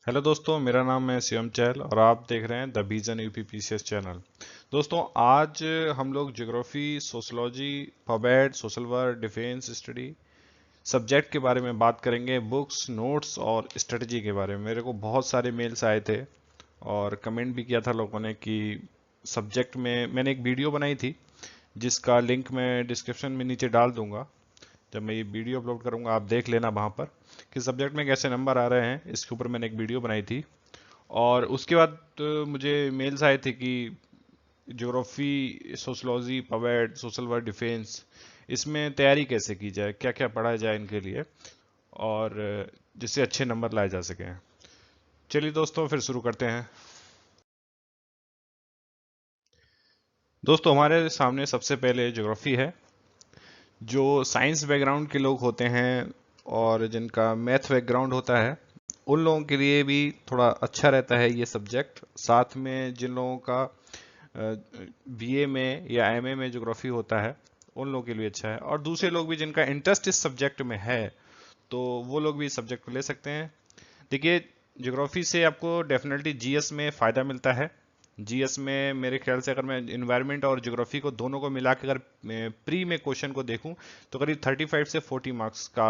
Hello दोस्तों, मेरा नाम है शिवम चहल और आप देख रहे हैं द विजन यूपीपीसीएस चैनल। दोस्तों, आज हम लोग ज्योग्राफी, सोशलॉजी, पबेट, social work, defence study subject के बारे में बात करेंगे। बुक्स, नोट्स और स्ट्रेटजी के बारे में मेरे को बहुत सारे मेल्स आए थे और कमेंट भी किया था लोगों ने कि सब्जेक्ट में मैंने एक वीडियो बनाई थी जिसका लिंक मैं डिस्क्रिप्शन में नीचे डाल दूंगा। जब मैं ये वीडियो अपलोड करूंगा आप देख लेना वहाँ पर कि सब्जेक्ट में कैसे नंबर आ रहे हैं। इसके ऊपर मैंने एक वीडियो बनाई थी और उसके बाद मुझे मेल्स आए थे कि ज्योग्राफी, सोशलॉजी, पवेट, सोशल वर्क, डिफेंस इसमें तैयारी कैसे की जाए, क्या क्या पढ़ा जाए इनके लिए और जिससे अच्छे नंबर लाए जा सकें। चलिए दोस्तों, फिर शुरू करते हैं। दोस्तों, हमारे सामने सबसे पहले ज्योग्राफी है। जो साइंस बैकग्राउंड के लोग होते हैं और जिनका मैथ बैकग्राउंड होता है उन लोगों के लिए भी थोड़ा अच्छा रहता है ये सब्जेक्ट। साथ में जिन लोगों का बीए में या एमए में ज्योग्राफी होता है उन लोगों के लिए अच्छा है, और दूसरे लोग भी जिनका इंटरेस्ट इस सब्जेक्ट में है तो वो लोग भी इस सब्जेक्ट को ले सकते हैं। देखिए, ज्योग्राफी से आपको डेफिनेटली जीएस में फ़ायदा मिलता है। जीएस में मेरे ख्याल से अगर मैं इन्वायरमेंट और ज्योग्राफी को दोनों को मिला के अगर प्री में क्वेश्चन को देखूं तो करीब 35 से 40 मार्क्स का,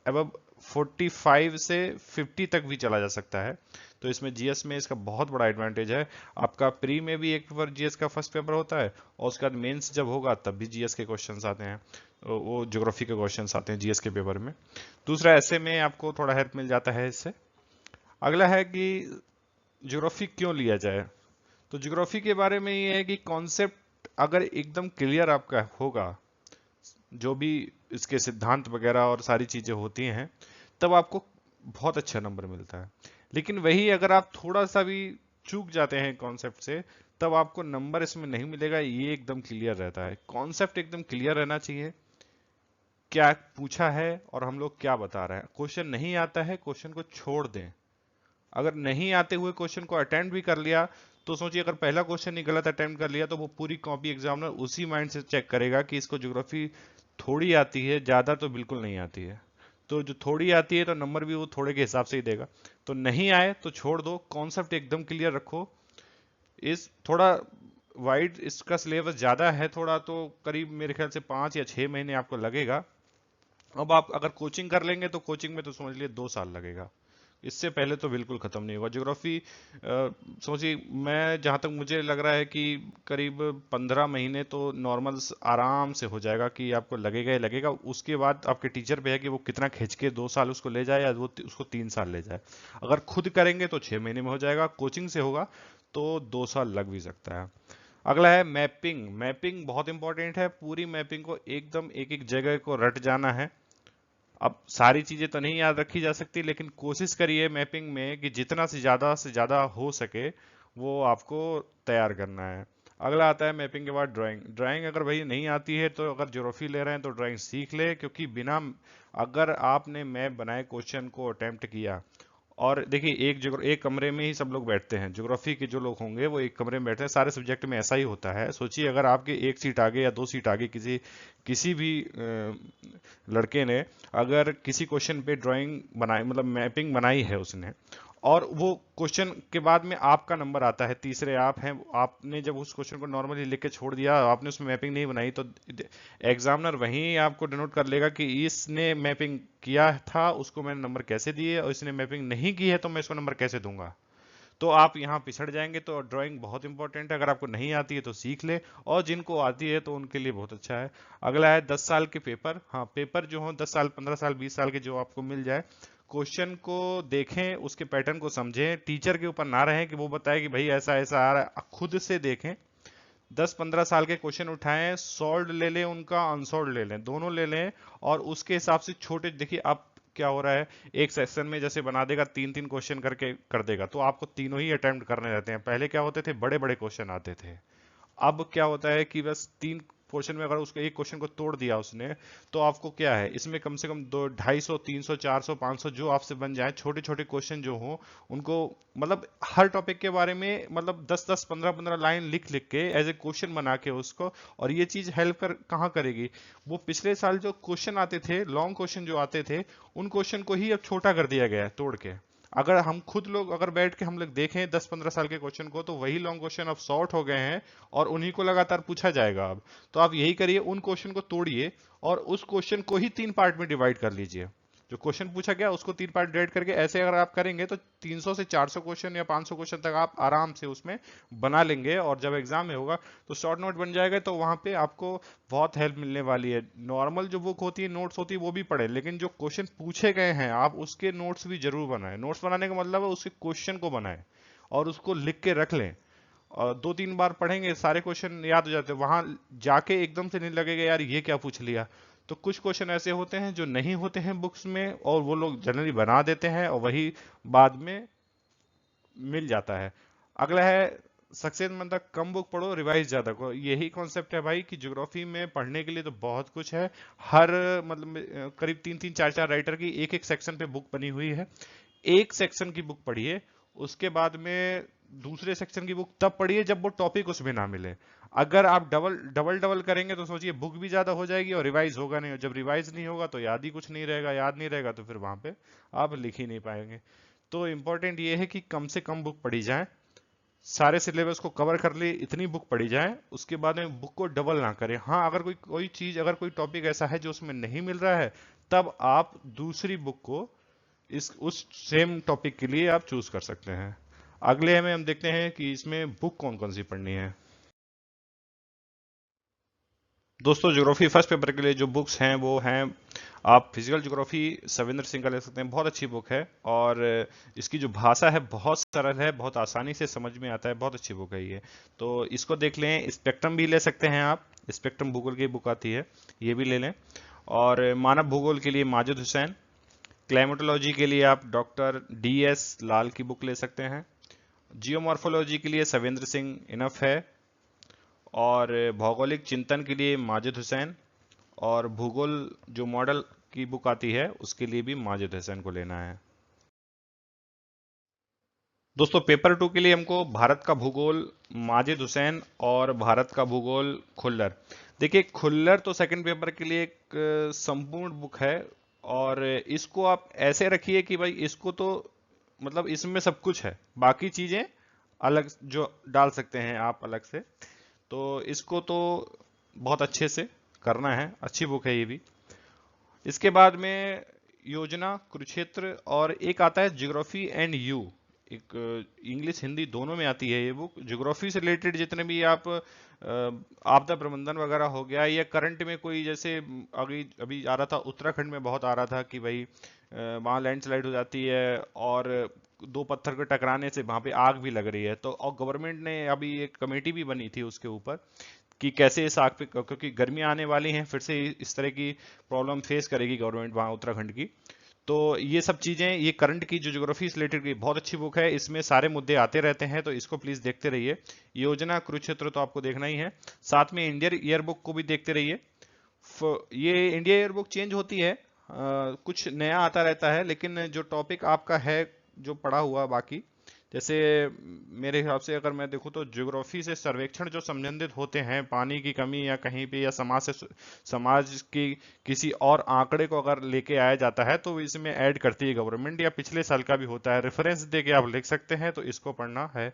अब 45 से 50 तक भी चला जा सकता है। तो इसमें जीएस में इसका बहुत बड़ा एडवांटेज है। आपका प्री में भी एक पेपर जीएस का फर्स्ट पेपर होता है और उसके बाद मेंस जब होगा तब भी जीएस के क्वेश्चंस आते हैं। वो ज्योग्राफी के क्वेश्चंस आते हैं जीएस के पेपर में। दूसरा, ऐसे में आपको थोड़ा हेल्प मिल जाता है इससे। अगला है कि ज्योग्राफी क्यों लिया जाए। तो ज्योग्राफी के बारे में ये है कि कॉन्सेप्ट अगर एकदम क्लियर आपका होगा, जो भी इसके सिद्धांत वगैरह और सारी चीजें होती हैं, तब आपको बहुत अच्छा नंबर मिलता है। लेकिन वही अगर आप थोड़ा सा भी चूक जाते हैं कॉन्सेप्ट से, तब आपको नंबर इसमें नहीं मिलेगा। ये एकदम क्लियर रहता है, कॉन्सेप्ट एकदम क्लियर रहना चाहिए, क्या पूछा है और हम लोग क्या बता रहे हैं। क्वेश्चन नहीं आता है, क्वेश्चन को छोड़ दें। अगर नहीं आते हुए क्वेश्चन को अटेम्प्ट भी कर लिया तो सोचिए, अगर पहला क्वेश्चन ही गलत अटेम्प्ट कर लिया तो वो पूरी कॉपी एग्जामिनर उसी माइंड से चेक करेगा कि इसको ज्योग्राफी थोड़ी आती है, ज्यादा तो बिल्कुल नहीं आती है। तो जो थोड़ी आती है तो नंबर भी वो थोड़े के हिसाब से ही देगा। तो नहीं आए तो छोड़ दो, कॉन्सेप्ट एकदम क्लियर रखो। इस थोड़ा वाइड इसका सिलेबस ज्यादा है थोड़ा, तो करीब मेरे ख्याल से 5 या 6 महीने आपको लगेगा। अब आप अगर कोचिंग कर लेंगे तो कोचिंग में तो समझ लिए 2 साल लगेगा। इससे पहले तो बिल्कुल खत्म नहीं होगा ज्योग्राफी। सोचिए, मैं जहां तक मुझे लग रहा है कि करीब 15 महीने तो नॉर्मल आराम से हो जाएगा, कि आपको लगेगा ही लगेगा। उसके बाद आपके टीचर पे है कि वो कितना खींच के 2 साल उसको ले जाए या वो उसको 3 साल ले जाए। अगर खुद करेंगे तो 6 महीने में हो जाएगा, कोचिंग से होगा तो 2 साल लग भी सकता है। अगला है मैपिंग। मैपिंग बहुत इंपॉर्टेंट है। पूरी मैपिंग को एकदम एक एक जगह को रट जाना है। अब सारी चीजें तो नहीं याद रखी जा सकती, लेकिन कोशिश करिए मैपिंग में कि जितना से ज्यादा हो सके वो आपको तैयार करना है। अगला आता है मैपिंग के बाद ड्राइंग। ड्राइंग अगर भाई नहीं आती है तो अगर ज्योग्राफी ले रहे हैं तो ड्राइंग सीख ले, क्योंकि बिना, अगर आपने मैप बनाए क्वेश्चन को अटेम्प्ट किया, और देखिए एक कमरे में ही सब लोग बैठते हैं, ज्योग्राफी के जो लोग होंगे वो एक कमरे में बैठते हैं, सारे सब्जेक्ट में ऐसा ही होता है। सोचिए, अगर आपके एक सीट आगे या 2 सीट आगे किसी किसी भी लड़के ने अगर किसी क्वेश्चन पे ड्राइंग बनाई, मतलब मैपिंग बनाई है उसने, और वो क्वेश्चन के बाद में आपका नंबर आता है, तीसरे आप हैं, आपने जब उस क्वेश्चन को नॉर्मली लिख के छोड़ दिया, आपने उसमें मैपिंग नहीं बनाई, तो एग्जामिनर वहीं आपको डिनोट कर लेगा कि इसने मैपिंग किया था, उसको मैंने नंबर कैसे दिए, और इसने मैपिंग नहीं की है तो मैं इसको नंबर कैसे दूंगा। तो आप यहाँ पिछड़ जाएंगे। तो ड्राइंग बहुत इंपॉर्टेंट है। अगर आपको नहीं आती है तो सीख ले, और जिनको आती है तो उनके लिए बहुत अच्छा है। अगला है 10 साल के पेपर। हाँ, पेपर जो हो 10 साल, 15 साल, 20 साल के जो आपको मिल जाए, क्वेश्चन को देखें, उसके पैटर्न को समझें, टीचर के ऊपर ना रहें कि वो बताए कि भाई ऐसा ऐसा आ रहा है, खुद से देखें। 10-15 साल के क्वेश्चन उठाएं, सॉल्व ले लें उनका, अनसॉल्व ले लें, दोनों ले लें, और उसके हिसाब से छोटे, देखिए अब क्या हो रहा है, एक सेक्शन में जैसे बना देगा 3-3 क्वेश्चन करके कर देगा, तो आपको तीनों ही अटेम्प्ट करने रहते हैं। पहले क्या होते थे, बड़े बड़े क्वेश्चन आते थे। अब क्या होता है कि बस 3 क्वेश्चन में अगर उसको एक क्वेश्चन को तोड़ दिया उसने, तो आपको क्या है, इसमें कम से कम 250, 300, 400, 500 जो आपसे बन जाए, छोटे छोटे क्वेश्चन जो हो उनको, मतलब हर टॉपिक के बारे में, मतलब 10-10, 15-15 लाइन लिख लिख के एज ए क्वेश्चन बना के उसको। और ये चीज हेल्प कर कहाँ करेगी, वो पिछले साल जो क्वेश्चन आते थे, लॉन्ग क्वेश्चन जो आते थे, उन क्वेश्चन को ही अब छोटा कर दिया गया है तोड़ के। अगर हम खुद लोग अगर बैठ के हम लोग देखें 10-15 साल के क्वेश्चन को, तो वही लॉन्ग क्वेश्चन अब शॉर्ट हो गए हैं और उन्हीं को लगातार पूछा जाएगा अब। तो आप यही करिए, उन क्वेश्चन को तोड़िए और उस क्वेश्चन को ही 3 पार्ट में डिवाइड कर लीजिए। जो क्वेश्चन पूछा गया उसको 3 पार्ट डिवाइड करके ऐसे अगर आप करेंगे तो 300 से 400 क्वेश्चन या 500 क्वेश्चन तक आप आराम से उसमें बना लेंगे, और जब एग्जाम में होगा तो शॉर्ट नोट बन जाएगा, तो वहां पे आपको बहुत हेल्प मिलने वाली है। नॉर्मल जो बुक होती है, नोट्स होती है, वो भी पढ़े, लेकिन जो क्वेश्चन पूछे गए हैं आप उसके नोट्स भी जरूर बनाएं। नोट्स बनाने का मतलब है उसके क्वेश्चन को बनाएं और उसको लिख के रख लें, और 2-3 बार पढ़ेंगे सारे क्वेश्चन याद हो जाते हैं। वहां जाके एकदम से नहीं लगेगा यार ये क्या पूछ लिया। तो कुछ क्वेश्चन ऐसे होते हैं जो नहीं होते हैं बुक्स में, और वो लोग जनरली बना देते हैं और वही बाद में मिल जाता है। अगला है सक्सेस मतलब कम बुक पढ़ो, रिवाइज ज्यादा करो। यही कॉन्सेप्ट है भाई कि ज्योग्राफी में पढ़ने के लिए तो बहुत कुछ है। हर मतलब करीब 3-3 4-4 राइटर की एक एक सेक्शन पे बुक बनी हुई है। एक सेक्शन की बुक पढ़िए, उसके बाद में दूसरे सेक्शन की बुक तब पढ़िए जब वो टॉपिक उसमें ना मिले। अगर आप डबल डबल डबल करेंगे तो सोचिए बुक भी ज्यादा हो जाएगी और रिवाइज होगा नहीं, और जब रिवाइज नहीं होगा तो याद ही कुछ नहीं रहेगा, याद नहीं रहेगा तो फिर वहां पे आप लिख ही नहीं पाएंगे। तो इंपॉर्टेंट ये है कि कम से कम बुक पढ़ी जाए, सारे सिलेबस को कवर कर ले इतनी बुक पढ़ी जाए, उसके बाद में बुक को डबल ना करें। हाँ, अगर कोई कोई चीज, अगर कोई टॉपिक ऐसा है जो उसमें नहीं मिल रहा है, तब आप दूसरी बुक को इस उस सेम टॉपिक के लिए आप चूज कर सकते हैं। अगले में हम देखते हैं कि इसमें बुक कौन कौन सी पढ़नी है। दोस्तों, ज्योग्राफी फर्स्ट पेपर के लिए जो बुक्स हैं वो हैं, आप फिजिकल ज्योग्राफी सविंदर सिंह का ले सकते हैं, बहुत अच्छी बुक है, और इसकी जो भाषा है बहुत सरल है, बहुत आसानी से समझ में आता है, बहुत अच्छी बुक है ये। तो इसको देख लें। स्पेक्ट्रम भी ले सकते हैं आप, स्पेक्ट्रम भूगोल की बुक आती है, ये भी ले लें। और मानव भूगोल के लिए माजिद हुसैन, क्लाइमेटोलॉजी के लिए आप डॉक्टर DS लाल की बुक ले सकते हैं, जियोमॉर्फोलॉजी के लिए सविंद्र सिंह इनफ है, और भौगोलिक चिंतन के लिए माजिद हुसैन, और भूगोल जो मॉडल की बुक आती है उसके लिए भी माजिद हुसैन को लेना है। दोस्तों, पेपर 2 के लिए हमको भारत का भूगोल माजिद हुसैन और भारत का भूगोल खुल्लर। देखिए, खुल्लर तो सेकंड पेपर के लिए एक संपूर्ण बुक है, और इसको आप ऐसे रखिए कि भाई इसको तो मतलब इसमें सब कुछ है, बाकी चीजें अलग जो डाल सकते हैं आप अलग से। तो इसको तो बहुत अच्छे से करना है, अच्छी बुक है ये भी। इसके बाद में योजना, कुरुक्षेत्र, और एक आता है ज्योग्राफी एंड यू, एक इंग्लिश हिंदी दोनों में आती है ये बुक। ज्योग्राफी से रिलेटेड जितने भी आप आपदा प्रबंधन वगैरह हो गया, या करंट में कोई जैसे अभी अभी आ रहा था, उत्तराखंड में बहुत आ रहा था कि भाई वहाँ लैंडस्लाइड हो जाती है और 2 पत्थर के टकराने से वहां पे आग भी लग रही है। तो और गवर्नमेंट ने अभी एक कमेटी भी बनी थी उसके ऊपर कि कैसे इस आग पे, क्योंकि गर्मियां आने वाली हैं, फिर से इस तरह की प्रॉब्लम फेस करेगी गवर्नमेंट वहां उत्तराखंड की। तो ये सब चीजें, ये करंट की जो ज्योग्राफी से रिलेटेड की बहुत अच्छी बुक है, इसमें सारे मुद्दे आते रहते हैं, तो इसको प्लीज देखते रहिए। योजना, कुरुक्षेत्र तो आपको देखना ही है, साथ में इंडियन ईयर बुक को भी देखते रहिए। ये इंडिया ईयर बुक चेंज होती है, कुछ नया आता रहता है, लेकिन जो टॉपिक आपका है जो पढ़ा हुआ बाकी, जैसे मेरे हिसाब से अगर मैं देखूं तो ज्योग्राफी से सर्वेक्षण जो संबंधित होते हैं, पानी की कमी या कहीं पे, या समाज की किसी और आंकड़े को अगर लेके आया जाता है तो इसमें ऐड करती है गवर्नमेंट, या पिछले साल का भी होता है, रेफरेंस दे के आप लिख सकते हैं, तो इसको पढ़ना है।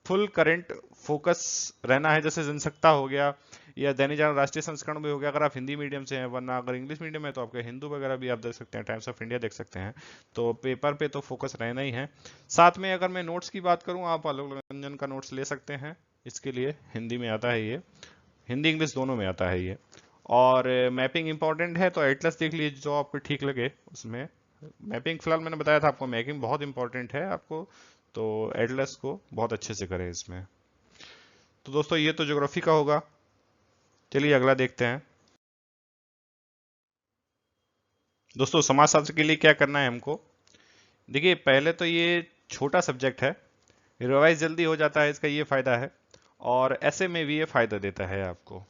फुल करंट फोकस रहना है, जैसे जनसत्ता हो गया या दैनिक जागरण राष्ट्रीय संस्करण भी हो गया, अगर आप हिंदी मीडियम से हैं, वरना अगर इंग्लिश मीडियम है तो आपके हिंदू वगैरह भी आप देख सकते हैं, टाइम्स ऑफ इंडिया देख सकते हैं। तो पेपर पे तो फोकस रहना ही है। साथ में अगर मैं नोट्स की बात करूं, आप आलोक रंजन का नोट्स ले सकते हैं, इसके लिए हिंदी में आता है ये, हिंदी इंग्लिश दोनों में आता है ये। और मैपिंग इंपॉर्टेंट है, तो एटलस देख लीजिए जो आपको ठीक लगे उसमें। मैपिंग फिलहाल मैंने बताया था आपको, मैपिंग बहुत इंपॉर्टेंट है आपको, तो एटलस को बहुत अच्छे से करें इसमें। तो दोस्तों, ये तो ज्योग्राफी का होगा। चलिए अगला देखते हैं। दोस्तों, समाजशास्त्र के लिए क्या करना है हमको। देखिए, पहले तो ये छोटा सब्जेक्ट है, रिवाइज जल्दी हो जाता है, इसका ये फायदा है, और ऐसे में भी ये फायदा देता है आपको,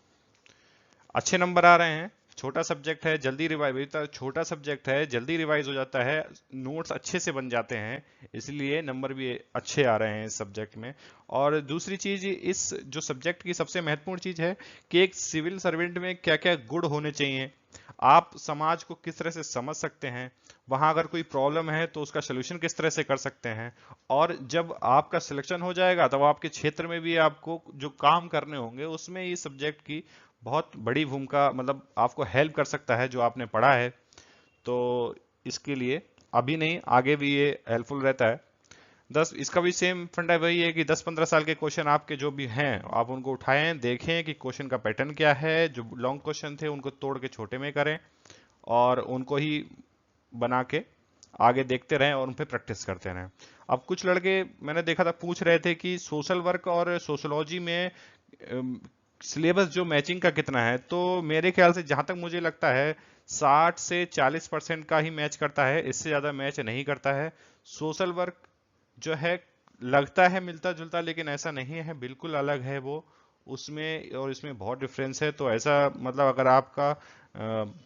अच्छे नंबर आ रहे हैं। छोटा सब्जेक्ट है, जल्दी रिवाइज, छोटा सब्जेक्ट है, जल्दी रिवाइज हो जाता है, नोट्स अच्छे से बन जाते हैं, इसलिए नंबर भी अच्छे आ रहे हैं इस सब्जेक्ट में। और दूसरी चीज, इस जो सब्जेक्ट की सबसे महत्वपूर्ण चीज है कि एक सिविल सर्वेंट में क्या क्या गुण होने चाहिए, आप समाज को किस तरह से समझ सकते हैं, वहां अगर कोई प्रॉब्लम है तो उसका सोल्यूशन किस तरह से कर सकते हैं। और जब आपका सिलेक्शन हो जाएगा तब आपके क्षेत्र में भी आपको जो काम करने होंगे उसमें ये सब्जेक्ट की बहुत बड़ी भूमिका, मतलब आपको हेल्प कर सकता है जो आपने पढ़ा है। तो इसके लिए अभी नहीं आगे भी ये हेल्पफुल रहता है। इसका भी सेम फंडा वही है कि 10-15 साल के क्वेश्चन आपके जो भी हैं आप उनको उठाएं, देखें कि क्वेश्चन का पैटर्न क्या है, जो लॉन्ग क्वेश्चन थे उनको तोड़ के छोटे में करें और उनको ही बना के आगे देखते रहें और उन पे प्रैक्टिस करते रहें। अब कुछ लड़के मैंने देखा था पूछ रहे थे कि सोशल वर्क और सोशोलॉजी में सिलेबस जो मैचिंग का कितना है, तो मेरे ख्याल से जहां तक मुझे लगता है 60 से 40% का ही मैच करता है, इससे ज्यादा मैच नहीं करता है। सोशल वर्क जो है लगता है मिलता जुलता, लेकिन ऐसा नहीं है, बिल्कुल अलग है वो। उसमें और इसमें बहुत डिफरेंस है। तो ऐसा मतलब अगर आपका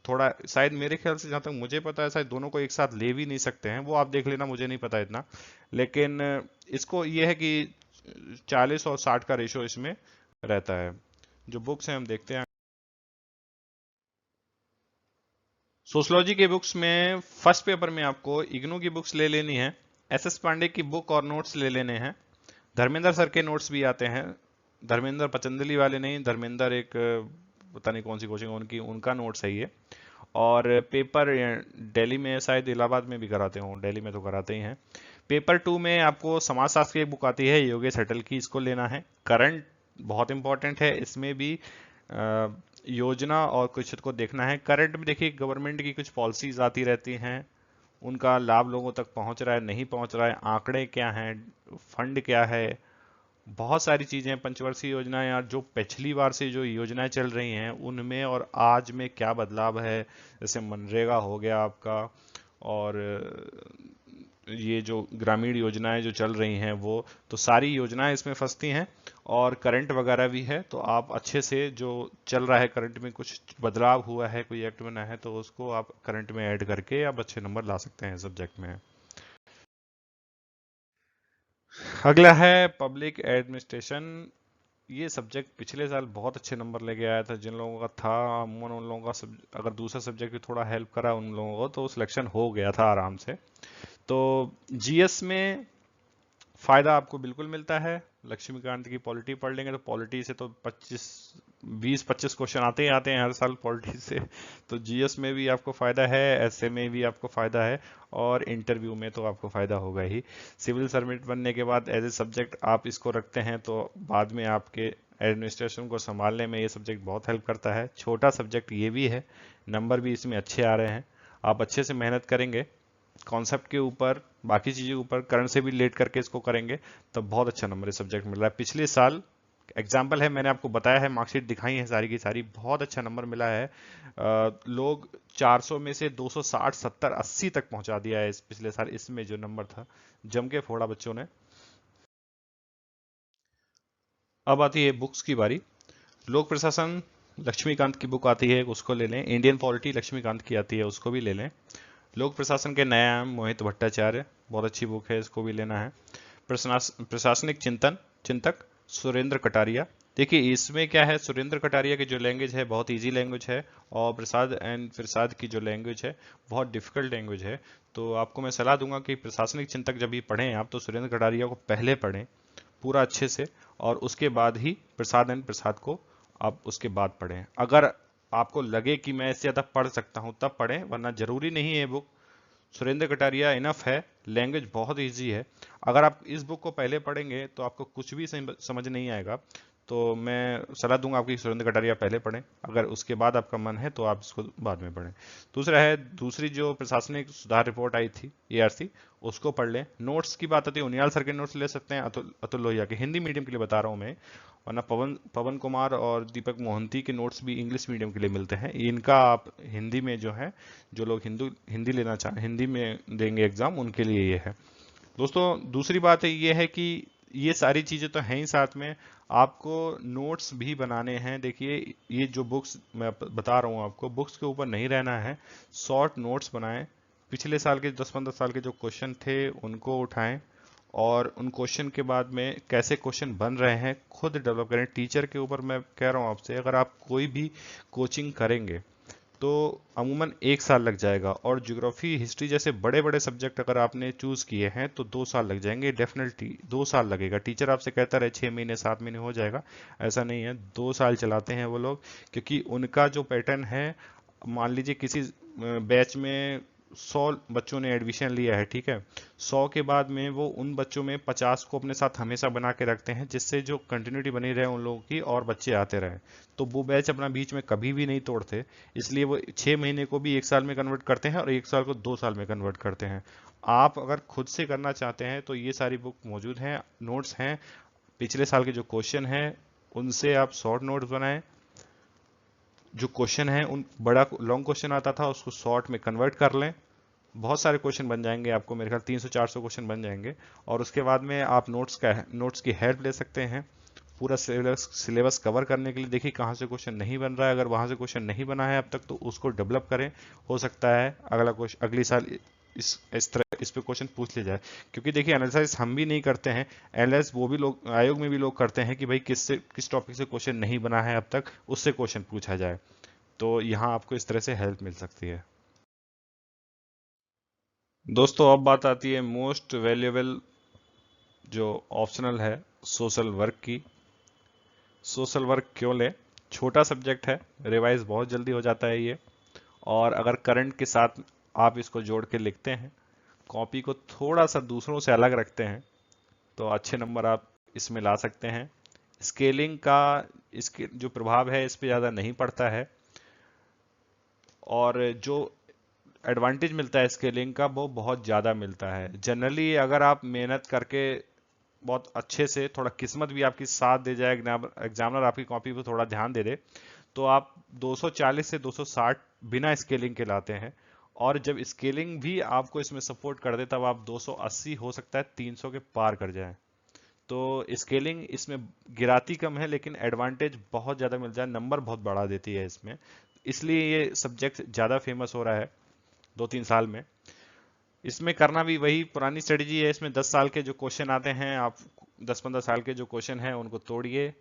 थोड़ा, शायद मेरे ख्याल से जहाँ तक मुझे पता है शायद दोनों को एक साथ ले भी नहीं सकते हैं, वो आप देख लेना, मुझे नहीं पता इतना। लेकिन इसको ये है कि 40 और 60 का रेशो इसमें रहता है। जो बुक्स हैं हम देखते हैं। सोशलॉजी के बुक्स में फर्स्ट पेपर में आपको इग्नू की बुक्स ले लेनी है, एसएस पांडे की बुक और नोट्स ले लेने हैं। धर्मेंद्र सर के नोट्स भी आते हैं, धर्मेंद्र पतंजलि वाले नहीं, धर्मेंद्र एक पता नहीं कौन सी कोचिंग उनकी, उनका नोट्स है ये। और पेपर दिल्ली में शायद, इलाहाबाद में भी कराते हों, दिल्ली में तो कराते ही हैं। पेपर 2 में आपको समाजशास्त्र की एक बुक आती है योगेश हटल की, इसको लेना है। करंट बहुत इंपॉर्टेंट है, इसमें भी योजना और कुछ को देखना है। करंट में देखिए गवर्नमेंट की कुछ पॉलिसीज आती रहती हैं, उनका लाभ लोगों तक पहुंच रहा है नहीं पहुंच रहा है, आंकड़े क्या हैं, फंड क्या है, बहुत सारी चीजें, पंचवर्षीय योजना या जो पिछली बार से जो योजनाएं चल रही हैं उनमें और आज में क्या बदलाव है। जैसे मनरेगा हो गया आपका, और ये जो ग्रामीण योजनाएं जो चल रही हैं वो, तो सारी योजनाएं इसमें फंसती हैं। और करंट वगैरह भी है, तो आप अच्छे से जो चल रहा है करंट में कुछ बदलाव हुआ है, कोई एक्ट बना है, तो उसको आप करंट में ऐड करके आप अच्छे नंबर ला सकते हैं सब्जेक्ट में। अगला है पब्लिक एडमिनिस्ट्रेशन। ये सब्जेक्ट पिछले साल बहुत अच्छे नंबर लेके आया था, जिन लोगों का था अमूमन उन लोगों का अगर दूसरा सब्जेक्ट भी थोड़ा हेल्प करा उन लोगों को तो सिलेक्शन हो गया था आराम से। तो जीएस में फायदा आपको बिल्कुल मिलता है। लक्ष्मीकांत की पॉलिटी पढ़ लेंगे तो पॉलिटी से तो 20-25 क्वेश्चन आते ही आते हैं हर साल पॉलिटी से। तो जीएस में भी आपको फायदा है, एसए में भी आपको फायदा है, और इंटरव्यू में तो आपको फायदा होगा ही। सिविल सर्वेंट बनने के बाद एज ए सब्जेक्ट आप इसको रखते हैं तो बाद में आपके एडमिनिस्ट्रेशन को संभालने में ये सब्जेक्ट बहुत हेल्प करता है। छोटा सब्जेक्ट ये भी है, नंबर भी इसमें अच्छे आ रहे हैं। आप अच्छे से मेहनत करेंगे कॉन्सेप्ट के ऊपर, बाकी चीज़ों के ऊपर, करंट से भी लेट करके इसको करेंगे तो बहुत अच्छा नंबर इस सब्जेक्ट मिल रहा है। पिछले साल एग्जाम्पल है, मैंने आपको बताया है, मार्कशीट दिखाई है सारी की सारी, बहुत अच्छा नंबर मिला है। लोग 400 में से 260, 70, 80 तक पहुंचा दिया है इस पिछले साल। इसमें जो नंबर था जम के फोड़ा बच्चों ने। अब आती है बुक्स की बारी। लोक प्रशासन लक्ष्मीकांत की बुक आती है, उसको ले लें। इंडियन पॉलिटी लक्ष्मीकांत की आती है, उसको भी ले लें। लोक प्रशासन के नया मोहित भट्टाचार्य, बहुत अच्छी बुक है, इसको भी लेना है। प्रशासनिक चिंतक सुरेंद्र कटारिया। देखिए इसमें क्या है, सुरेंद्र कटारिया की जो लैंग्वेज है बहुत इजी लैंग्वेज है, और प्रसाद की जो लैंग्वेज है बहुत डिफिकल्ट लैंग्वेज है। तो आपको मैं सलाह दूंगा कि प्रशासनिक चिंतक जब भी पढ़ें आप तो सुरेंद्र कटारिया को पहले पढ़ें पूरा अच्छे से, और उसके बाद ही प्रसाद को आप उसके बाद पढ़ें। अगर आपको लगे कि मैं इससे ज़्यादा पढ़ सकता हूं तब पढ़ें, वरना जरूरी नहीं है बुक। सुरेंद्र कटारिया इनफ है, लैंग्वेज बहुत इजी है। अगर आप इस बुक को पहले पढ़ेंगे तो आपको कुछ भी समझ नहीं आएगा। तो मैं सलाह दूंगा आपकी सुरेंद्र कटारिया पहले पढ़ें, अगर उसके बाद आपका मन है तो आप इसको बाद में पढ़ें। दूसरा है, दूसरी जो प्रशासनिक सुधार रिपोर्ट आई थी एआरसी, उसको पढ़ लें। नोट्स की बात आती है, उनियाल सर के नोट्स ले सकते हैं, अतुल लोहिया के, हिंदी मीडियम के लिए बता रहा हूँ मैं। वरना पवन कुमार और दीपक मोहंती के नोट्स भी इंग्लिश मीडियम के लिए मिलते हैं, इनका आप हिंदी में जो है, जो लोग हिंदी लेना चाहें, हिंदी में देंगे एग्जाम, उनके लिए ये है। दोस्तों दूसरी बात है ये है कि ये सारी चीज़ें तो हैं ही, साथ में आपको नोट्स भी बनाने हैं। देखिए ये जो बुक्स मैं बता रहा हूँ आपको, बुक्स के ऊपर नहीं रहना है, शॉर्ट नोट्स बनाएं। पिछले साल के 10-15 साल के जो क्वेश्चन थे उनको उठाएं, और उन क्वेश्चन के बाद में कैसे क्वेश्चन बन रहे हैं खुद डेवलप करें। टीचर के ऊपर मैं कह रहा हूँ आपसे, अगर आप कोई भी कोचिंग करेंगे तो अमूमन 1 साल लग जाएगा। और ज्योग्राफी हिस्ट्री जैसे बड़े बड़े सब्जेक्ट अगर आपने चूज किए हैं तो 2 साल लग जाएंगे, डेफिनेटली 2 साल लगेगा। टीचर आपसे कहता रहे 6 महीने 7 महीने हो जाएगा, ऐसा नहीं है, 2 साल चलाते हैं वो लोग, क्योंकि उनका जो पैटर्न है, मान लीजिए किसी बैच में 100 बच्चों ने एडमिशन लिया है, ठीक है, 100 के बाद में वो उन बच्चों में 50 को अपने साथ हमेशा बना के रखते हैं, जिससे जो कंटिन्यूटी बनी रहे उन लोगों की और बच्चे आते रहे। तो वो बैच अपना बीच में कभी भी नहीं तोड़ते, इसलिए वो 6 महीने को भी 1 साल में कन्वर्ट करते हैं और 1 साल को 2 साल में कन्वर्ट करते हैं। आप अगर खुद से करना चाहते हैं तो ये सारी बुक मौजूद हैं, नोट्स हैं, पिछले साल के जो क्वेश्चन हैं उनसे आप शॉर्ट नोट्स बनाएं, जो क्वेश्चन है उन बड़ा लॉन्ग क्वेश्चन आता था उसको शॉर्ट में कन्वर्ट कर लें, बहुत सारे क्वेश्चन बन जाएंगे आपको, मेरे ख्याल 300-400 क्वेश्चन बन जाएंगे। और उसके बाद में आप नोट्स की हेल्प ले सकते हैं पूरा सिलेबस कवर करने के लिए। देखिए कहाँ से क्वेश्चन नहीं बन रहा है, अगर वहाँ से क्वेश्चन नहीं बना है अब तक तो उसको डेवलप करें, हो सकता है अगला क्वेश्चन अगली साल इस तरह इस पे क्वेश्चन पूछ ले जाए। क्योंकि देखिए एनालिसिस हम भी नहीं करते हैं, एनालिसिस वो भी लोग आयोग में भी लोग करते हैं कि भाई किस टॉपिक से क्वेश्चन नहीं बना है अब तक, उससे क्वेश्चन पूछा जाए। तो यहाँ आपको इस तरह से हेल्प मिल सकती है। दोस्तों अब बात आती है मोस्ट वैल्यूएबल जो ऑप्शनल है, सोशल वर्क की। सोशल वर्क क्यों ले? छोटा सब्जेक्ट है, रिवाइज बहुत जल्दी हो जाता है ये, और अगर करंट के साथ आप इसको जोड़ के लिखते हैं, कॉपी को थोड़ा सा दूसरों से अलग रखते हैं, तो अच्छे नंबर आप इसमें ला सकते हैं। स्केलिंग का इसके जो प्रभाव है इस पे ज़्यादा नहीं पड़ता है, और जो एडवांटेज मिलता है स्केलिंग का वो बहुत ज़्यादा मिलता है। जनरली अगर आप मेहनत करके बहुत अच्छे से, थोड़ा किस्मत भी आपकी साथ दे जाए, एग्जामिनर आपकी कॉपी पर थोड़ा ध्यान दे दे, तो आप 240 से 260 बिना स्केलिंग के लाते हैं। और जब स्केलिंग भी आपको इसमें सपोर्ट कर दे तब आप 280, हो सकता है 300 के पार कर जाएं। तो स्केलिंग इसमें गिराती कम है, लेकिन एडवांटेज बहुत ज़्यादा मिल जाए, नंबर बहुत बढ़ा देती है इसमें, इसलिए ये सब्जेक्ट ज़्यादा फेमस हो रहा है 2-3 साल में। इसमें करना भी वही पुरानी स्ट्रेटजी है, इसमें 10 साल के जो क्वेश्चन आते हैं, आप 10-15 साल के जो क्वेश्चन हैं उनको तोड़िए।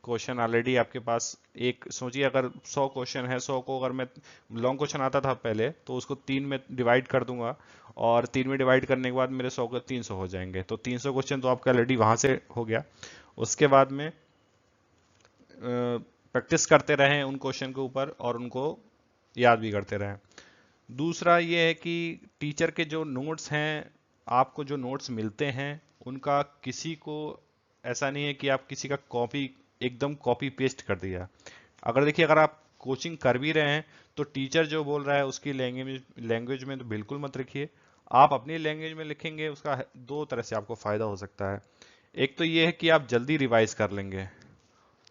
क्वेश्चन ऑलरेडी आपके पास, एक सोचिए अगर 100 क्वेश्चन है, 100 को अगर मैं, लॉन्ग क्वेश्चन आता था पहले तो उसको 3 में डिवाइड कर दूंगा, और 3 में डिवाइड करने के बाद मेरे 100 को 300 हो जाएंगे, तो 300 क्वेश्चन तो आपका ऑलरेडी वहां से हो गया। उसके बाद में प्रैक्टिस करते रहें उन क्वेश्चन के ऊपर और उनको याद भी करते रहें। दूसरा ये है कि टीचर के जो नोट्स हैं, आपको जो नोट्स मिलते हैं उनका किसी को ऐसा नहीं है कि आप किसी का कॉपी, एकदम कॉपी पेस्ट कर दिया। अगर देखिए अगर आप कोचिंग कर भी रहे हैं तो टीचर जो बोल रहा है उसकी लैंग्वेज में तो बिल्कुल मत लिखिए, आप अपनी लैंग्वेज में लिखेंगे। उसका 2 तरह से आपको फायदा हो सकता है। एक तो ये है कि आप जल्दी रिवाइज कर लेंगे,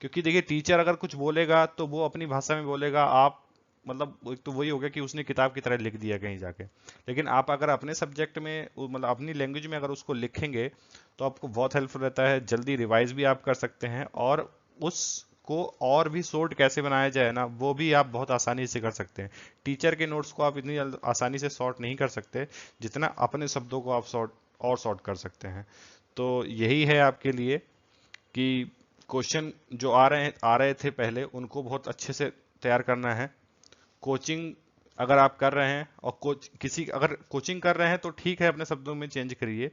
क्योंकि देखिए टीचर अगर कुछ बोलेगा तो वो अपनी भाषा में बोलेगा, आप मतलब एक तो वही हो गया कि उसने किताब की तरह लिख दिया कहीं जाके। लेकिन आप अगर अपने सब्जेक्ट में मतलब अपनी लैंग्वेज में अगर उसको लिखेंगे तो आपको बहुत हेल्पफुल रहता है, जल्दी रिवाइज भी आप कर सकते हैं, और उसको और भी शॉर्ट कैसे बनाया जाए ना वो भी आप बहुत आसानी से कर सकते हैं। टीचर के नोट्स को आप इतनी आसानी से शॉर्ट नहीं कर सकते जितना अपने शब्दों को आप शॉर्ट कर सकते हैं। तो यही है आपके लिए कि क्वेश्चन जो आ रहे थे पहले उनको बहुत अच्छे से तैयार करना है। कोचिंग अगर आप कर रहे हैं और अगर कोचिंग कर रहे हैं तो ठीक है, अपने शब्दों में चेंज करिए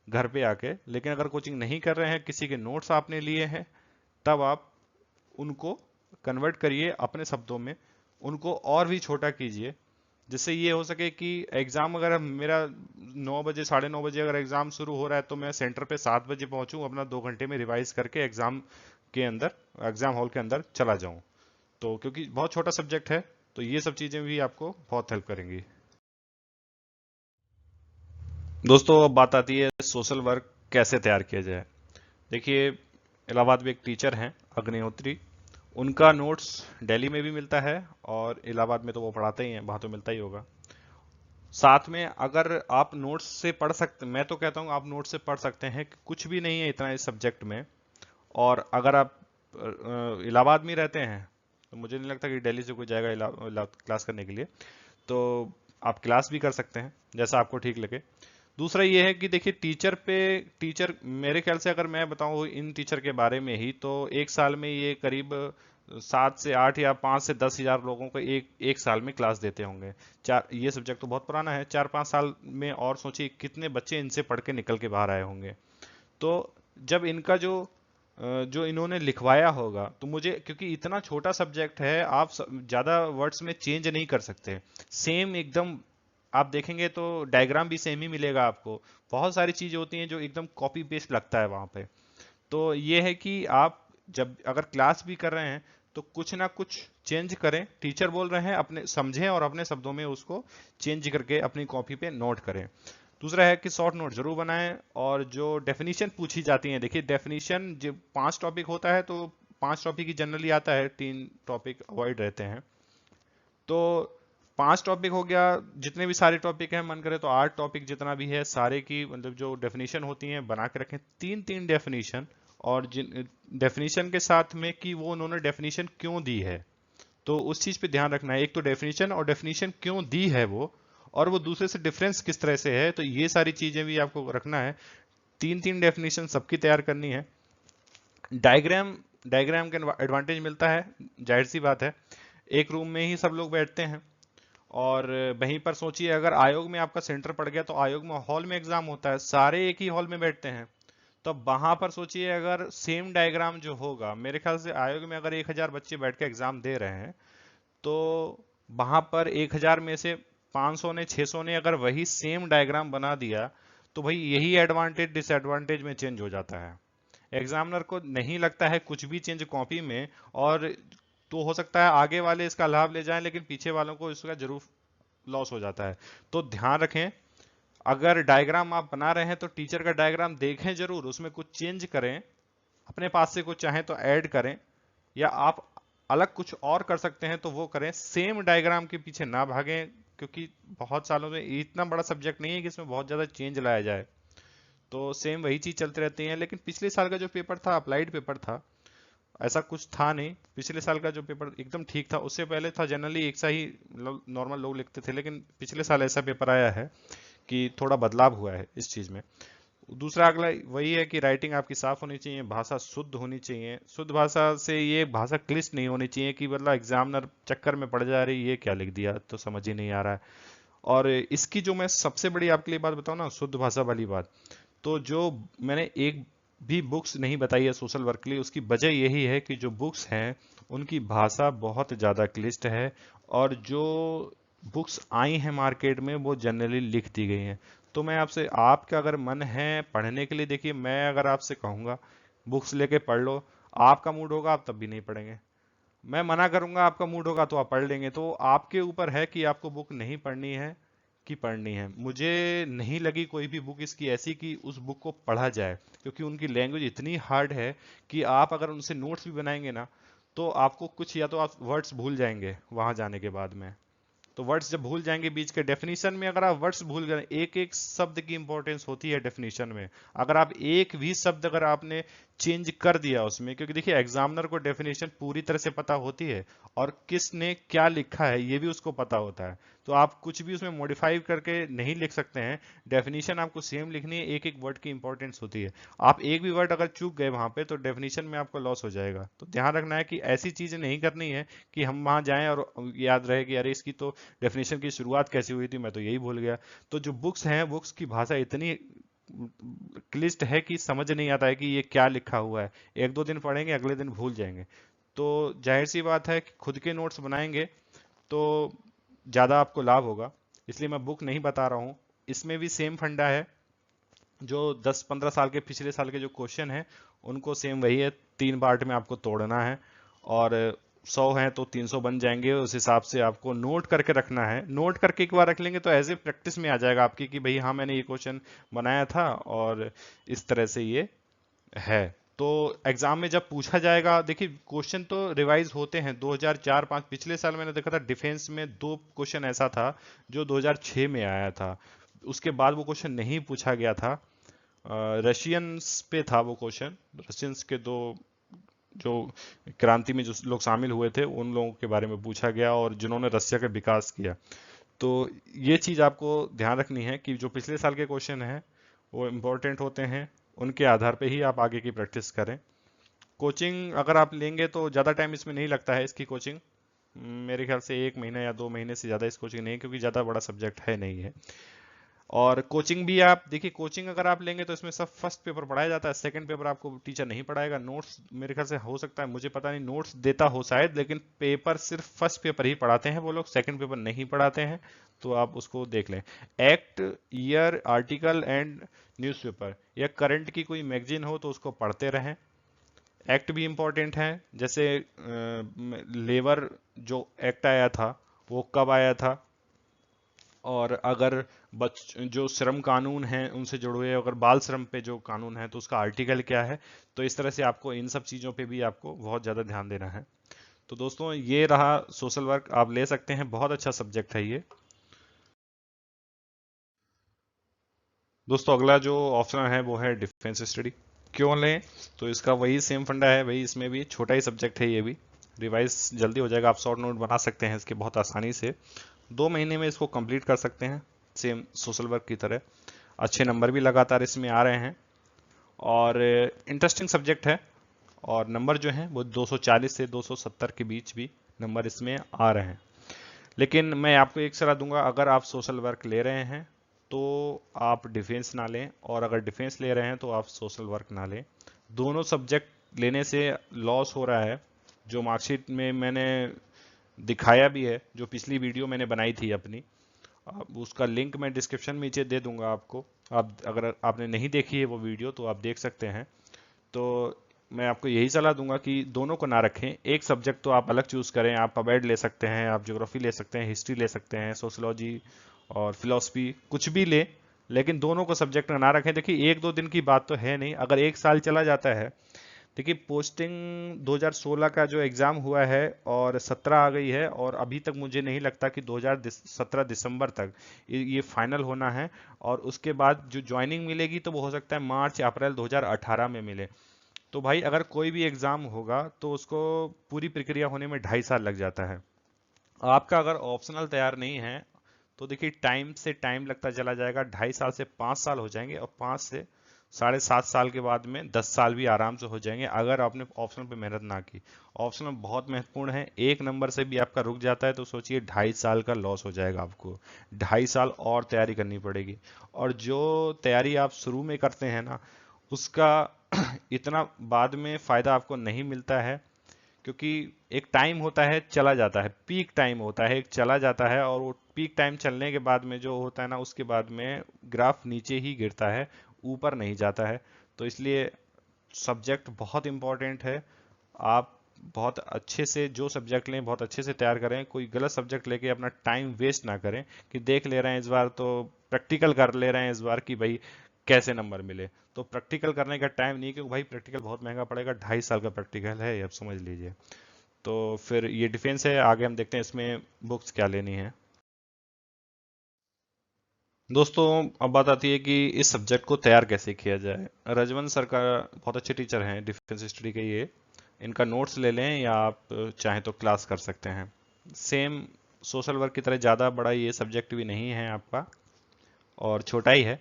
घर पे आके, लेकिन अगर कोचिंग नहीं कर रहे हैं, किसी के नोट्स आपने लिए हैं, तब आप उनको कन्वर्ट करिए अपने शब्दों में, उनको और भी छोटा कीजिए, जिससे ये हो सके कि एग्जाम अगर मेरा 9 बजे 9:30 अगर एग्जाम शुरू हो रहा है तो मैं सेंटर पे 7 बजे पहुंचूं, अपना 2 घंटे में रिवाइज करके एग्जाम हॉल के अंदर चला जाऊं। तो क्योंकि बहुत छोटा सब्जेक्ट है तो ये सब चीजें भी आपको बहुत हेल्प करेंगी। दोस्तों अब बात आती है सोशल वर्क कैसे तैयार किया जाए। देखिए इलाहाबाद में एक टीचर हैं अग्निहोत्री, उनका नोट्स दिल्ली में भी मिलता है, और इलाहाबाद में तो वो पढ़ाते ही हैं, वहां तो मिलता ही होगा। साथ में अगर आप नोट्स से पढ़ सकते, मैं तो कहता हूँ आप नोट्स से पढ़ सकते हैं कि कुछ भी नहीं है इतना इस सब्जेक्ट में। और अगर आप इलाहाबाद में रहते हैं तो मुझे नहीं लगता कि दिल्ली से कोई जाएगा क्लास करने के लिए, तो आप क्लास भी कर सकते हैं जैसा आपको ठीक लगे। दूसरा ये है कि देखिए टीचर मेरे ख्याल से अगर मैं बताऊं इन टीचर के बारे में ही, तो 1 साल में ये करीब 7 से 8 या 5 से 10 हज़ार लोगों को एक साल में क्लास देते होंगे। ये सब्जेक्ट तो बहुत पुराना है, 4-5 साल में, और सोचिए कितने बच्चे इनसे पढ़ के निकल के बाहर आए होंगे। तो जब इनका जो इन्होंने लिखवाया होगा, तो मुझे, क्योंकि इतना छोटा सब्जेक्ट है, आप ज़्यादा वर्ड्स में चेंज नहीं कर सकते, सेम एकदम आप देखेंगे तो डायग्राम भी सेम ही मिलेगा आपको। बहुत सारी चीज़ें होती हैं जो एकदम कॉपी पेस्ट लगता है वहाँ पे। तो ये है कि आप जब अगर क्लास भी कर रहे हैं तो कुछ ना कुछ चेंज करें, टीचर बोल रहे हैं अपने समझें और अपने शब्दों में उसको चेंज करके अपनी कॉपी पे नोट करें। दूसरा है कि शॉर्ट नोट जरूर बनाएं, और जो डेफिनेशन पूछी जाती है, देखिए डेफिनेशन जब 5 टॉपिक होता है तो 5 टॉपिक ही जनरली आता है, 3 टॉपिक अवॉइड रहते हैं। तो 5 टॉपिक हो गया, जितने भी सारे टॉपिक हैं, मन करे तो 8 टॉपिक जितना भी है सारे की मतलब जो डेफिनेशन होती हैं बना के रखें, 3-3 डेफिनेशन। और जिन डेफिनेशन के साथ में कि वो उन्होंने डेफिनेशन क्यों दी है, तो उस चीज पे ध्यान रखना है। एक तो डेफिनेशन, और डेफिनेशन क्यों दी है वो, और वो दूसरे से डिफरेंस किस तरह से है, तो ये सारी चीजें भी आपको रखना है। 3-3 डेफिनेशन सबकी तैयार करनी है। डायग्राम डायग्राम का एडवांटेज मिलता है, जाहिर सी बात है, एक रूम में ही सब लोग बैठते हैं, और वहीं पर सोचिए अगर आयोग में आपका सेंटर पड़ गया, तो आयोग में हॉल में एग्जाम होता है, सारे एक ही हॉल में बैठते हैं। तो वहां पर सोचिए अगर सेम डायग्राम जो होगा, मेरे ख्याल से आयोग में अगर 1,000 बच्चे बैठ के एग्जाम दे रहे हैं, तो वहां पर 1,000 में से 500 ने 600 ने अगर वही सेम डायग्राम बना दिया, तो भाई यही एडवांटेज डिसएडवांटेज में चेंज हो जाता है। एग्जामिनर को नहीं लगता है कुछ भी चेंज कॉपी में, और तो हो सकता है आगे वाले इसका लाभ ले जाएं, लेकिन पीछे वालों को इसका जरूर लॉस हो जाता है। तो ध्यान रखें, अगर डायग्राम आप बना रहे हैं तो टीचर का डायग्राम देखें जरूर, उसमें कुछ चेंज करें, अपने पास से कुछ चाहें तो ऐड करें, या आप अलग कुछ और कर सकते हैं तो वो करें, सेम डायग्राम के पीछे ना भागें, क्योंकि बहुत सालों में इतना बड़ा सब्जेक्ट नहीं है कि इसमें बहुत ज्यादा चेंज लाया जाए। तो सेम वही चीज चलती रहती है। लेकिन पिछले साल का जो पेपर था, अप्लाइड पेपर था, ऐसा कुछ था नहीं। पिछले साल का जो पेपर एकदम ठीक था, उससे पहले था जनरली एक सा ही नॉर्मल लोग लिखते थे, लेकिन पिछले साल ऐसा पेपर आया है कि थोड़ा बदलाव हुआ है इस चीज में। दूसरा अगला वही है कि राइटिंग आपकी साफ होनी चाहिए, भाषा शुद्ध होनी चाहिए। शुद्ध भाषा से ये भाषा क्लिष्ट नहीं होनी चाहिए कि मतलब एग्जामिनर चक्कर में पड़ जा रही ये क्या लिख दिया तो समझ ही नहीं आ रहा है। और इसकी जो मैं सबसे बड़ी आपके लिए बात बताऊं ना, शुद्ध भाषा वाली बात, तो जो मैंने एक भी बुक्स नहीं बताई है सोशल वर्क के लिए, उसकी वजह यही है कि जो बुक्स हैं उनकी भाषा बहुत ज़्यादा क्लिष्ट है, और जो बुक्स आई हैं मार्केट में वो जनरली लिख दी गई हैं। तो मैं आपसे, आपका अगर मन है पढ़ने के लिए, देखिए मैं अगर आपसे कहूँगा बुक्स लेके पढ़ लो, आपका मूड होगा आप तब भी नहीं पढ़ेंगे, मैं मना करूंगा आपका मूड होगा तो आप पढ़ लेंगे। तो आपके ऊपर है कि आपको बुक नहीं पढ़नी है कि पढ़नी है। मुझे नहीं लगी कोई भी बुक इसकी ऐसी कि उस बुक को पढ़ा जाए, क्योंकि उनकी लैंग्वेज इतनी हार्ड है कि आप अगर उनसे नोट्स भी बनाएंगे ना, तो आपको कुछ, या तो आप वर्ड्स भूल जाएंगे वहां जाने के बाद में। तो वर्ड्स जब भूल जाएंगे बीच के डेफिनेशन में, अगर आप वर्ड्स भूल गए, एक एक शब्द की इंपॉर्टेंस होती है डेफिनेशन में, अगर आप एक भी शब्द अगर आपने चेंज कर दिया उसमें, क्योंकि देखिए एग्जामिनर को डेफिनेशन पूरी तरह से पता होती है, और किसने क्या लिखा है ये भी उसको पता होता है। तो आप कुछ भी उसमें मॉडिफाई करके नहीं लिख सकते हैं, डेफिनेशन आपको सेम लिखनी है, एक एक वर्ड की इंपॉर्टेंस होती है। आप एक भी वर्ड अगर चूक गए वहां पे तो डेफिनेशन में आपको लॉस हो जाएगा। तो ध्यान रखना है कि ऐसी चीजें नहीं करनी है कि हम वहां जाएं और याद रहे कि अरे इसकी तो डेफिनेशन की शुरुआत कैसे हुई थी, मैं तो यही भूल गया। तो जो बुक्स हैं, बुक्स की भाषा इतनी क्लिष्ट है कि समझ नहीं आता है कि ये क्या लिखा हुआ है, एक दो दिन पढ़ेंगे अगले दिन भूल जाएंगे। तो जाहिर सी बात है कि खुद के नोट्स बनाएंगे तो ज़्यादा आपको लाभ होगा, इसलिए मैं बुक नहीं बता रहा हूँ। इसमें भी सेम फंडा है, जो 10-15 साल के पिछले साल के जो क्वेश्चन है उनको सेम वही है, 3 पार्ट में आपको तोड़ना है, और 100 हैं तो 300 बन जाएंगे, उस हिसाब से आपको नोट करके रखना है। नोट करके एक बार रख लेंगे तो एज ए प्रैक्टिस में आ जाएगा आपकी कि भाई हाँ मैंने ये क्वेश्चन बनाया था और इस तरह से ये है। तो एग्जाम में जब पूछा जाएगा, देखिए क्वेश्चन तो रिवाइज होते हैं 2004-5, पिछले साल मैंने देखा था डिफेंस में 2 क्वेश्चन ऐसा था जो 2006 में आया था, उसके बाद वो क्वेश्चन नहीं पूछा गया था। रशियंस पे था वो क्वेश्चन, रशियंस के 2 जो क्रांति में जो लोग शामिल हुए थे उन लोगों के बारे में पूछा गया, और जिन्होंने रशिया का विकास किया। तो ये चीज आपको ध्यान रखनी है कि जो पिछले साल के क्वेश्चन हैं वो इम्पोर्टेंट होते हैं, उनके आधार पे ही आप आगे की प्रैक्टिस करें। कोचिंग अगर आप लेंगे तो ज़्यादा टाइम इसमें नहीं लगता है इसकी कोचिंग, मेरे ख्याल से 1 महीना या 2 महीने से ज़्यादा इस कोचिंग नहीं, क्योंकि ज़्यादा बड़ा सब्जेक्ट है नहीं है। और कोचिंग भी आप देखिए, कोचिंग अगर आप लेंगे तो इसमें सब फर्स्ट पेपर पढ़ाया जाता है, सेकंड पेपर आपको टीचर नहीं पढ़ाएगा। नोट्स मेरे ख्याल से हो सकता है, मुझे पता नहीं, नोट्स देता हो शायद, लेकिन पेपर सिर्फ फर्स्ट पेपर ही पढ़ाते हैं वो लोग, सेकंड पेपर नहीं पढ़ाते हैं। तो आप उसको देख लें। Act, year, article and newspaper या करंट की कोई मैगजीन हो तो उसको पढ़ते रहें। एक्ट भी इम्पोर्टेंट है, जैसे लेबर जो एक्ट आया था वो कब आया था, और अगर जो श्रम कानून हैं उनसे जुड़े हुए, अगर बाल श्रम पे जो कानून है तो उसका आर्टिकल क्या है। तो इस तरह से आपको इन सब चीज़ों पे भी आपको बहुत ज़्यादा ध्यान देना है। तो दोस्तों ये रहा सोशल वर्क, आप ले सकते हैं, बहुत अच्छा सब्जेक्ट है ये। दोस्तों अगला जो ऑप्शन है वो है डिफेंस स्टडी। क्यों लें? तो इसका वही सेम फंडा है, वही इसमें भी छोटा ही सब्जेक्ट है, ये भी रिवाइज जल्दी हो जाएगा, आप शॉर्ट नोट बना सकते हैं इसके बहुत आसानी से, 2 महीने में इसको कंप्लीट कर सकते हैं, सेम सोशल वर्क की तरह। अच्छे नंबर भी लगातार इसमें आ रहे हैं और इंटरेस्टिंग सब्जेक्ट है, और नंबर जो हैं वो 240 से 270 के बीच भी नंबर इसमें आ रहे हैं। लेकिन मैं आपको एक सलाह दूंगा, अगर आप सोशल वर्क ले रहे हैं तो आप डिफेंस ना लें, और अगर डिफेंस ले रहे हैं तो आप सोशल वर्क ना लें। दोनों सब्जेक्ट लेने से लॉस हो रहा है, जो मार्कशीट में मैंने दिखाया भी है, जो पिछली वीडियो मैंने बनाई थी अपनी, अब उसका लिंक मैं डिस्क्रिप्शन में नीचे दे दूंगा आपको। आप अगर आपने नहीं देखी है वो वीडियो तो आप देख सकते हैं। तो मैं आपको यही सलाह दूंगा कि दोनों को ना रखें, एक सब्जेक्ट तो आप अलग चूज करें। आप पबेड ले सकते हैं, आप ज्योग्राफी ले सकते हैं, हिस्ट्री ले सकते हैं, सोशोलॉजी और फिलोसफी, कुछ भी ले, लेकिन दोनों को सब्जेक्ट ना रखें। देखिए 1-2 दिन की बात तो है नहीं, अगर 1 साल चला जाता है। देखिए पोस्टिंग 2016 का जो एग्ज़ाम हुआ है और 17 आ गई है, और अभी तक मुझे नहीं लगता कि 2017 दिसंबर तक ये फाइनल होना है, और उसके बाद जो ज्वाइनिंग मिलेगी तो वो हो सकता है मार्च अप्रैल 2018 में मिले। तो भाई अगर कोई भी एग्ज़ाम होगा तो उसको पूरी प्रक्रिया होने में 2.5 साल लग जाता है। आपका अगर ऑप्शनल तैयार नहीं है तो देखिए टाइम से टाइम लगता चला जाएगा, 2.5 साल से 5 साल हो जाएंगे, और 5 से 7.5 साल के बाद में 10 साल भी आराम से हो जाएंगे, अगर आपने ऑप्शनल पे मेहनत ना की। ऑप्शनल बहुत महत्वपूर्ण है, एक नंबर से भी आपका रुक जाता है तो सोचिए 2.5 साल का लॉस हो जाएगा आपको, 2.5 साल और तैयारी करनी पड़ेगी। और जो तैयारी आप शुरू में करते हैं ना, उसका इतना बाद में फायदा आपको नहीं मिलता है, क्योंकि एक टाइम होता है चला जाता है, पीक टाइम होता है एक चला जाता है, और वो पीक टाइम चलने के बाद में जो होता है ना, उसके बाद में ग्राफ नीचे ही गिरता है, ऊपर नहीं जाता है। तो इसलिए सब्जेक्ट बहुत इंपॉर्टेंट है। आप बहुत अच्छे से जो सब्जेक्ट लें बहुत अच्छे से तैयार करें, कोई गलत सब्जेक्ट लेके अपना टाइम वेस्ट ना करें कि देख ले रहे हैं इस बार तो प्रैक्टिकल कर ले रहे हैं इस बार कि भाई कैसे नंबर मिले। तो प्रैक्टिकल करने का टाइम नहीं, क्योंकि भाई प्रैक्टिकल बहुत महंगा पड़ेगा, 2.5 साल का प्रैक्टिकल है, ये आप समझ लीजिए। तो फिर ये डिफेंस है, आगे हम देखते हैं इसमें बुक्स क्या लेनी है। दोस्तों अब बात आती है कि इस सब्जेक्ट को तैयार कैसे किया जाए। रजवन सर का बहुत अच्छे टीचर हैं डिफेंस हिस्ट्री के, ये इनका नोट्स ले लें या आप चाहें तो क्लास कर सकते हैं। सेम सोशल वर्क की तरह ज़्यादा बड़ा ये सब्जेक्ट भी नहीं है आपका, और छोटा ही है।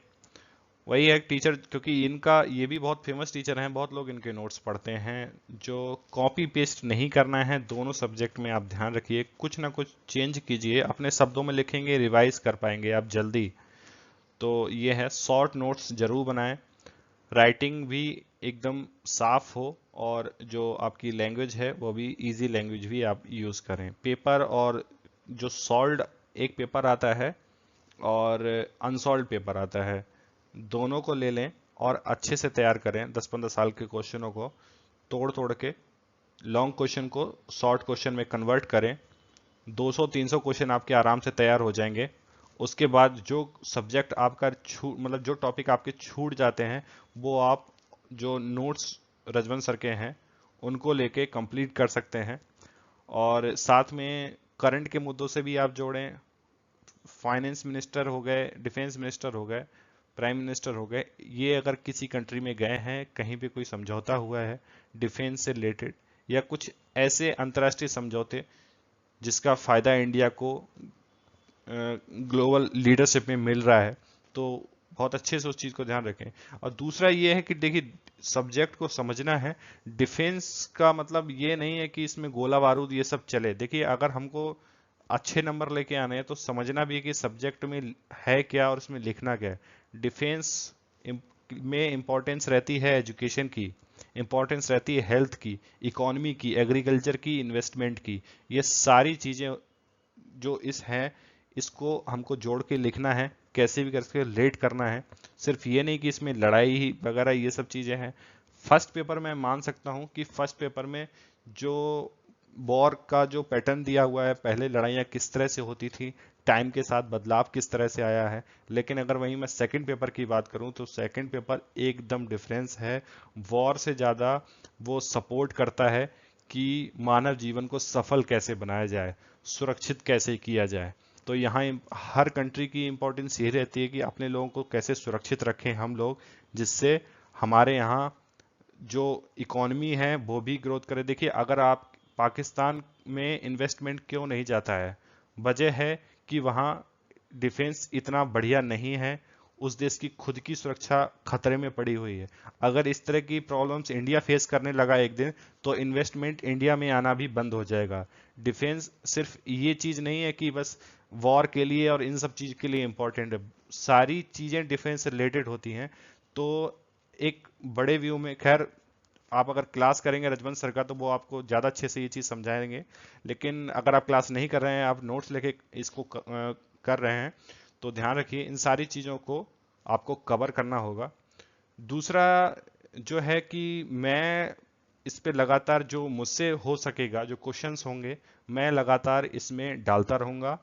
वही है टीचर, क्योंकि इनका ये भी बहुत फेमस टीचर हैं, बहुत लोग इनके नोट्स पढ़ते हैं। जो कॉपी पेस्ट नहीं करना है, दोनों सब्जेक्ट में आप ध्यान रखिए, कुछ ना कुछ चेंज कीजिए, अपने शब्दों में लिखेंगे, रिवाइज कर पाएंगे आप जल्दी। तो ये है, शॉर्ट नोट्स जरूर बनाएं, राइटिंग भी एकदम साफ हो, और जो आपकी लैंग्वेज है वो भी इजी लैंग्वेज भी आप यूज़ करें। पेपर और जो सॉल्व्ड एक पेपर आता है और अनसॉल्व पेपर आता है, दोनों को ले लें और अच्छे से तैयार करें। 10-15 साल के क्वेश्चनों को तोड़ तोड़ के लॉन्ग क्वेश्चन को शॉर्ट क्वेश्चन में कन्वर्ट करें, 200-300 क्वेश्चन आपके आराम से तैयार हो जाएंगे। उसके बाद जो सब्जेक्ट आपका छूट, मतलब जो टॉपिक आपके छूट जाते हैं, वो आप जो नोट्स रजवन सर के हैं उनको लेके कंप्लीट कर सकते हैं, और साथ में करंट के मुद्दों से भी आप जोड़ें। फाइनेंस मिनिस्टर हो गए, डिफेंस मिनिस्टर हो गए, प्राइम मिनिस्टर हो गए, ये अगर किसी कंट्री में गए हैं, कहीं पे कोई समझौता हुआ है डिफेंस से रिलेटेड, या कुछ ऐसे अंतर्राष्ट्रीय समझौते जिसका फायदा इंडिया को ग्लोबल लीडरशिप में मिल रहा है, तो बहुत अच्छे से उस चीज़ को ध्यान रखें। और दूसरा ये है कि देखिए, सब्जेक्ट को समझना है। डिफेंस का मतलब ये नहीं है कि इसमें गोला बारूद ये सब चले। देखिए, अगर हमको अच्छे नंबर लेके आने हैं तो समझना भी है कि सब्जेक्ट में है क्या और उसमें लिखना क्या है। डिफेंस में इम्पोर्टेंस रहती है एजुकेशन की, इम्पोर्टेंस रहती है हेल्थ की, इकोनॉमी की, एग्रीकल्चर की, इन्वेस्टमेंट की। ये सारी चीज़ें जो इस हैं, इसको हमको जोड़ के लिखना है, कैसे भी करके लेट करना है। सिर्फ ये नहीं कि इसमें लड़ाई ही वगैरह ये सब चीज़ें हैं। फर्स्ट पेपर में मान सकता हूँ कि फर्स्ट पेपर में जो वॉर का जो पैटर्न दिया हुआ है, पहले लड़ाइयाँ किस तरह से होती थी, टाइम के साथ बदलाव किस तरह से आया है। लेकिन अगर वहीं मैं सेकंड पेपर की बात करूं तो सेकंड पेपर एकदम डिफरेंस है। वॉर से ज़्यादा वो सपोर्ट करता है कि मानव जीवन को सफल कैसे बनाया जाए, सुरक्षित कैसे किया जाए। तो यहाँ हर कंट्री की इम्पोर्टेंस ये रहती है कि अपने लोगों को कैसे सुरक्षित रखें हम लोग, जिससे हमारे यहाँ जो इकोनॉमी है वो भी ग्रोथ करे। देखिए, अगर आप पाकिस्तान में इन्वेस्टमेंट क्यों नहीं जाता है, वजह है कि वहाँ डिफेंस इतना बढ़िया नहीं है। उस देश की खुद की सुरक्षा खतरे में पड़ी हुई है। अगर इस तरह की प्रॉब्लम्स इंडिया फेस करने लगा एक दिन, तो इन्वेस्टमेंट इंडिया में आना भी बंद हो जाएगा। डिफेंस सिर्फ ये चीज़ नहीं है कि बस वॉर के लिए और इन सब चीज़ के लिए इम्पोर्टेंट है। सारी चीज़ें डिफेंस से रिलेटेड होती हैं। तो एक बड़े व्यू में, खैर आप अगर क्लास करेंगे रजवंत सर का तो वो आपको ज़्यादा अच्छे से ये चीज़ समझाएंगे। लेकिन अगर आप क्लास नहीं कर रहे हैं, आप नोट्स लेके इसको कर रहे हैं, तो ध्यान रखिए इन सारी चीज़ों को आपको कवर करना होगा। दूसरा जो है कि मैं इस पे लगातार जो मुझसे हो सकेगा, जो क्वेश्चंस होंगे, मैं लगातार इसमें डालता रहूँगा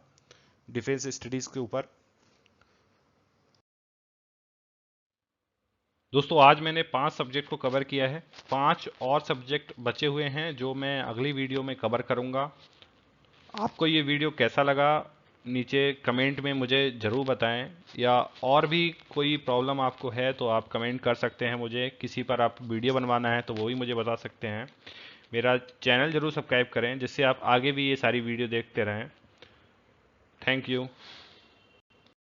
डिफेंस स्टडीज़ के ऊपर। दोस्तों, आज मैंने 5 सब्जेक्ट को कवर किया है। 5 और सब्जेक्ट बचे हुए हैं जो मैं अगली वीडियो में कवर करूंगा। आपको ये वीडियो कैसा लगा, नीचे कमेंट में मुझे ज़रूर बताएं। या और भी कोई प्रॉब्लम आपको है तो आप कमेंट कर सकते हैं मुझे। किसी पर आप वीडियो बनवाना है तो वो भी मुझे बता सकते हैं। मेरा चैनल ज़रूर सब्सक्राइब करें जिससे आप आगे भी ये सारी वीडियो देखते रहें। Thank you.